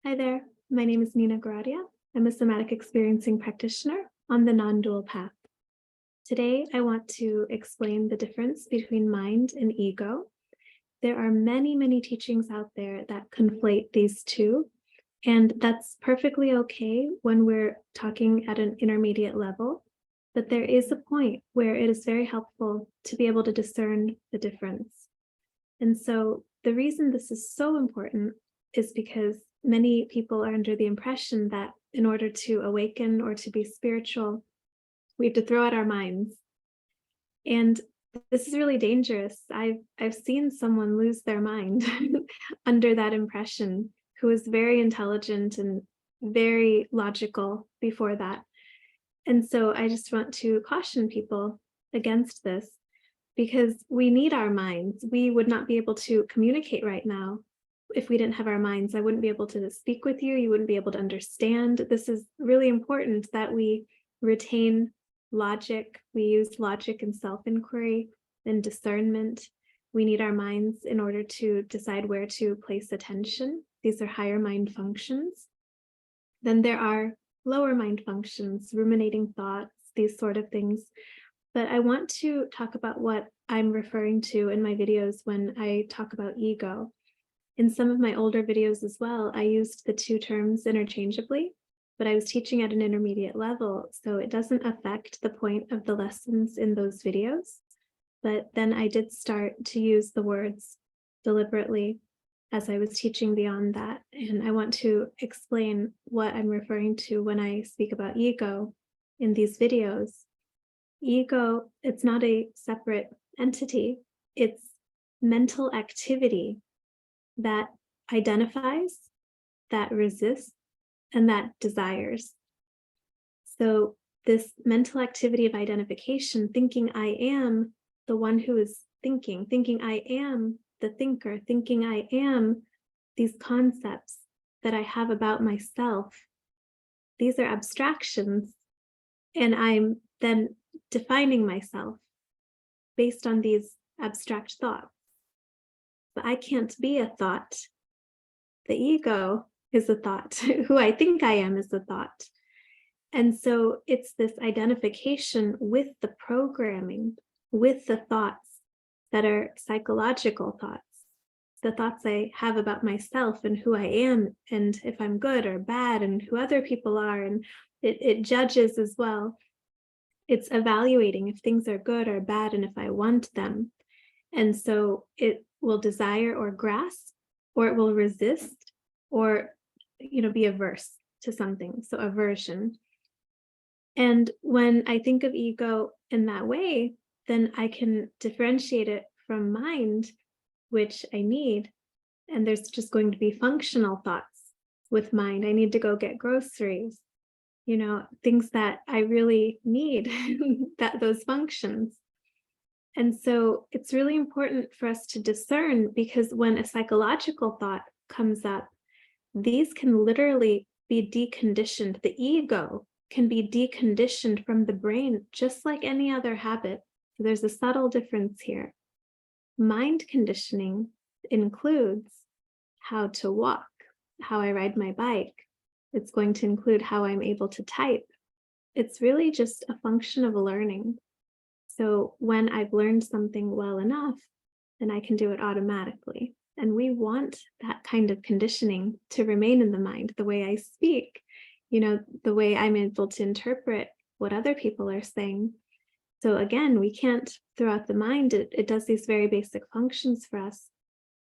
Hi there, my name is Goradia. I'm a Somatic Experiencing practitioner on the non-dual path. Today, I want to explain the difference between mind and ego. There are many teachings out there that conflate these two, and that's perfectly okay when we're talking at an intermediate level. But there is a point where it is very helpful to be able to discern the difference. And so the reason this is so important is because many people are under the impression that in order to awaken or to be spiritual, we have to throw out our minds. And this is really dangerous. I've seen someone lose their mind under that impression, who is very intelligent and very logical before that. And so I just want to caution people against this, because we need our minds. We would not be able to communicate right now if we didn't have our minds. I wouldn't be able to speak with you. You wouldn't be able to understand. This is really important that we retain logic. We use logic and self-inquiry and discernment. We need our minds in order to decide where to place attention. These are higher mind functions. Then there are lower mind functions, ruminating thoughts, these sort of things. But I want to talk about what I'm referring to in my videos when I talk about ego. In some of my older videos as well, I used the two terms interchangeably, but I was teaching at an intermediate level, so it doesn't affect the point of the lessons in those videos. But then I did start to use the words deliberately as I was teaching beyond that. And I want to explain what I'm referring to when I speak about ego in these videos. Ego, it's not a separate entity. It's mental activity that identifies, that resists, and that desires. So this mental activity of identification, thinking I am the one who is thinking I am the thinker, thinking I am these concepts that I have about myself. These are abstractions, and I'm then defining myself based on these abstract thoughts. But I can't be a thought. The ego is a thought. Who I think I am is a thought. And so it's this identification with the programming, with the thoughts that are psychological thoughts, the thoughts I have about myself and who I am, and if I'm good or bad, and who other people are, and it judges as well. It's evaluating if things are good or bad and if I want them. And so it will desire or grasp, or it will resist, or be averse to something. So aversion. And when I think of ego in that way, then I can differentiate it from mind, which I need. And there's just going to be functional thoughts with mind. I need to go get groceries, things that I really need, those functions. And so it's really important for us to discern, because when a psychological thought comes up, these can literally be deconditioned. The ego can be deconditioned from the brain, just like any other habit. So there's a subtle difference here. Mind conditioning includes how to walk, how I ride my bike. It's going to include how I'm able to type. It's really just a function of learning. So when I've learned something well enough, then I can do it automatically. And we want that kind of conditioning to remain in the mind, the way I speak, the way I'm able to interpret what other people are saying. So again, we can't throw out the mind. It does these very basic functions for us.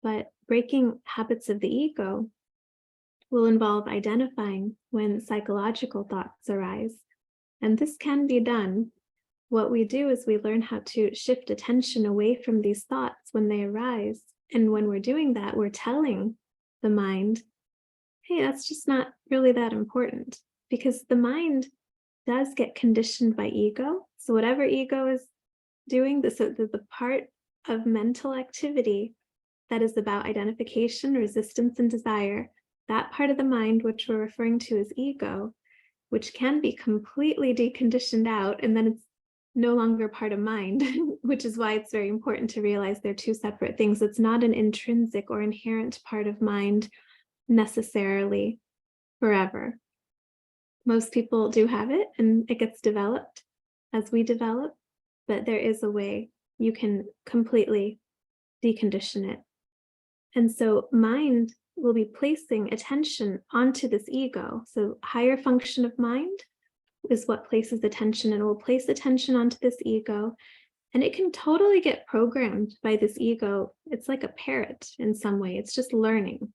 But breaking habits of the ego will involve identifying when psychological thoughts arise. And this can be done. What we do is we learn how to shift attention away from these thoughts when they arise. And when we're doing that, we're telling the mind, hey, that's just not really that important, because the mind does get conditioned by ego. So whatever ego is doing, the part of mental activity that is about identification, resistance, and desire, that part of the mind, which we're referring to as ego, which can be completely deconditioned out, and then it's no longer part of mind, which is why it's very important to realize they're two separate things. It's not an intrinsic or inherent part of mind necessarily. forever. Most people do have it, and it gets developed as we develop, but there is a way you can completely decondition it. And so mind will be placing attention onto this ego. So higher function of mind is what places attention, and will place attention onto this ego. And it can totally get programmed by this ego. It's like a parrot in some way. It's just learning.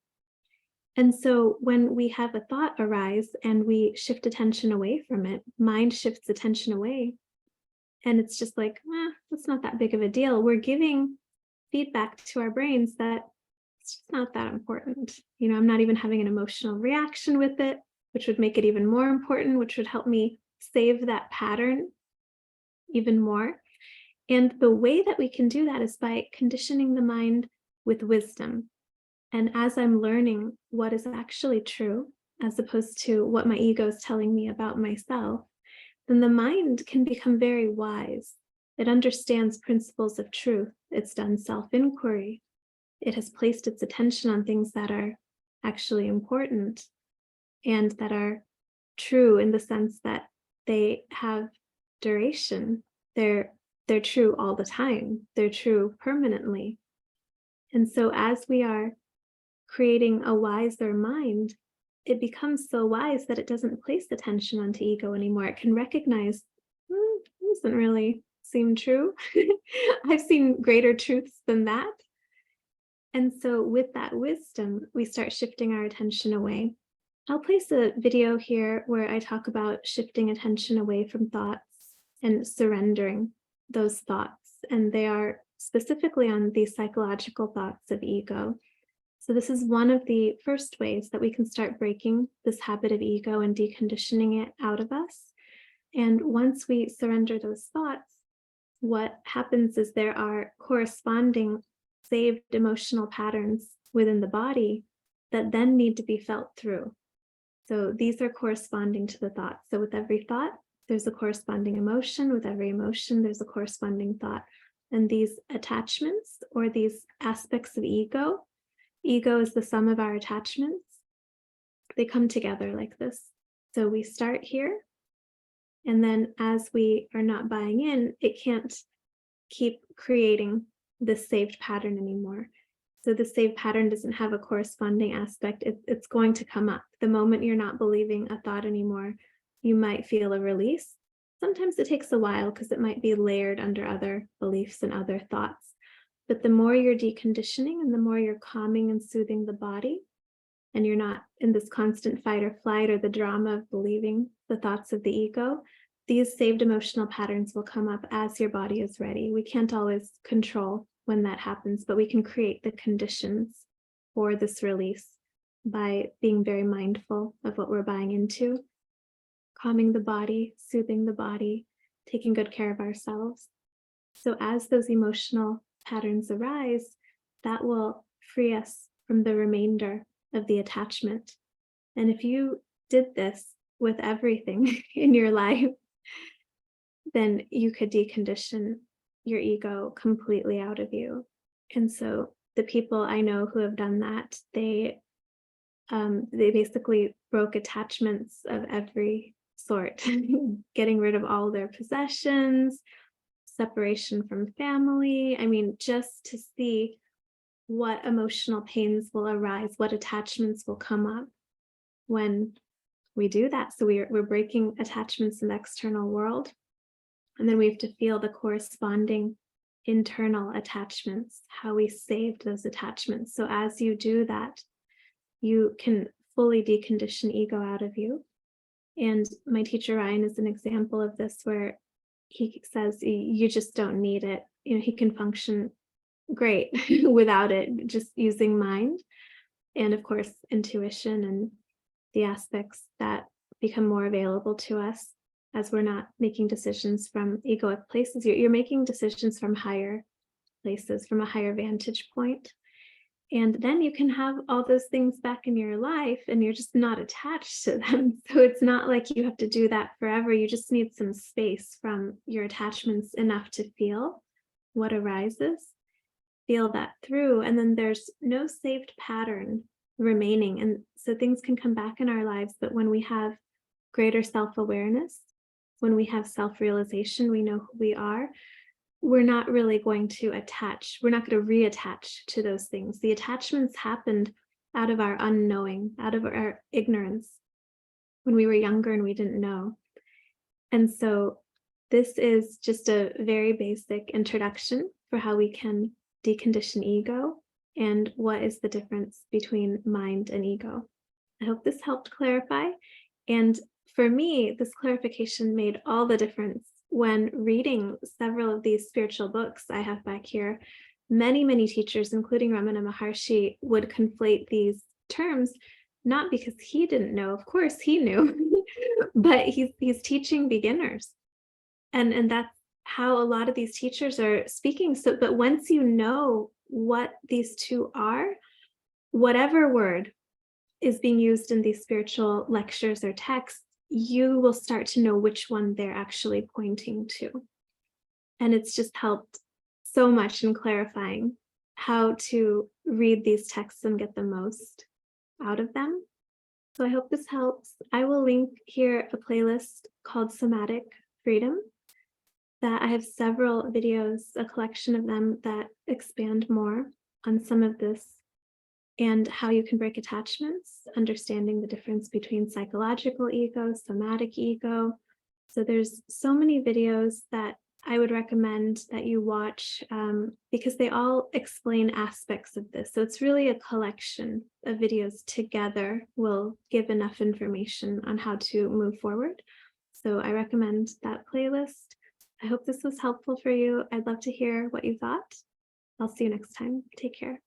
And so when we have a thought arise and we shift attention away from it, mind shifts attention away. And it's just like, that's not that big of a deal. We're giving feedback to our brains that it's just not that important. I'm not even having an emotional reaction with it, which would make it even more important, which would help me save that pattern even more. And the way that we can do that is by conditioning the mind with wisdom. And as I'm learning what is actually true, as opposed to what my ego is telling me about myself, then the mind can become very wise. It understands principles of truth. It's done self-inquiry. It has placed its attention on things that are actually important and that are true in the sense that they have duration. They're true all the time. They're true permanently. And so as we are creating a wiser mind, it becomes so wise that it doesn't place attention onto ego anymore. It can recognize, it doesn't really seem true. I've seen greater truths than that. And so with that wisdom, we start shifting our attention away. I'll place a video here where I talk about shifting attention away from thoughts and surrendering those thoughts. And they are specifically on the psychological thoughts of ego. So this is one of the first ways that we can start breaking this habit of ego and deconditioning it out of us. And once we surrender those thoughts, what happens is there are corresponding saved emotional patterns within the body that then need to be felt through. So these are corresponding to the thoughts. So with every thought, there's a corresponding emotion. With every emotion, there's a corresponding thought. And these attachments, or these aspects of ego is the sum of our attachments. They come together like this. So we start here, and then as we are not buying in, it can't keep creating this saved pattern anymore. So the saved pattern doesn't have a corresponding aspect. It's going to come up. The moment you're not believing a thought anymore, you might feel a release. Sometimes it takes a while because it might be layered under other beliefs and other thoughts. But the more you're deconditioning and the more you're calming and soothing the body, and you're not in this constant fight or flight or the drama of believing the thoughts of the ego, these saved emotional patterns will come up as your body is ready. We can't always control when that happens, but we can create the conditions for this release by being very mindful of what we're buying into, calming the body, soothing the body, taking good care of ourselves. So as those emotional patterns arise, that will free us from the remainder of the attachment. And if you did this with everything in your life, then you could decondition your ego completely out of you. And so the people I know who have done that, they basically broke attachments of every sort, getting rid of all their possessions, separation from family. I mean, just to see what emotional pains will arise, what attachments will come up when we do that. So we're breaking attachments in the external world. And then we have to feel the corresponding internal attachments, how we saved those attachments. So as you do that, you can fully decondition ego out of you. And my teacher Ryan is an example of this, where he says you just don't need it. He can function great without it, just using mind and of course intuition and the aspects that become more available to us as we're not making decisions from egoic places. You're making decisions from higher places, from a higher vantage point. And then you can have all those things back in your life and you're just not attached to them. So it's not like you have to do that forever. You just need some space from your attachments enough to feel what arises, feel that through. And then there's no saved pattern remaining. And so things can come back in our lives, but when we have greater self-awareness, when we have self-realization, we know who we are, we're not really going to attach, we're not going to reattach to those things. The attachments happened out of our unknowing, out of our ignorance when we were younger and we didn't know. And so this is just a very basic introduction for how we can decondition ego and what is the difference between mind and ego. I hope this helped clarify. And for me, this clarification made all the difference when reading several of these spiritual books I have back here. Many teachers, including Ramana Maharshi, would conflate these terms, not because he didn't know, of course he knew, but he's teaching beginners. And that's how a lot of these teachers are speaking. So, but once you know what these two are, whatever word is being used in these spiritual lectures or texts, you will start to know which one they're actually pointing to. And it's just helped so much in clarifying how to read these texts and get the most out of them. So I hope this helps. I will link here a playlist called Somatic Freedom that I have several videos, a collection of them that expand more on some of this and how you can break attachments, understanding the difference between psychological ego, somatic ego. So there's so many videos that I would recommend that you watch because they all explain aspects of this. So it's really a collection of videos together will give enough information on how to move forward. So I recommend that playlist. I hope this was helpful for you. I'd love to hear what you thought. I'll see you next time. Take care.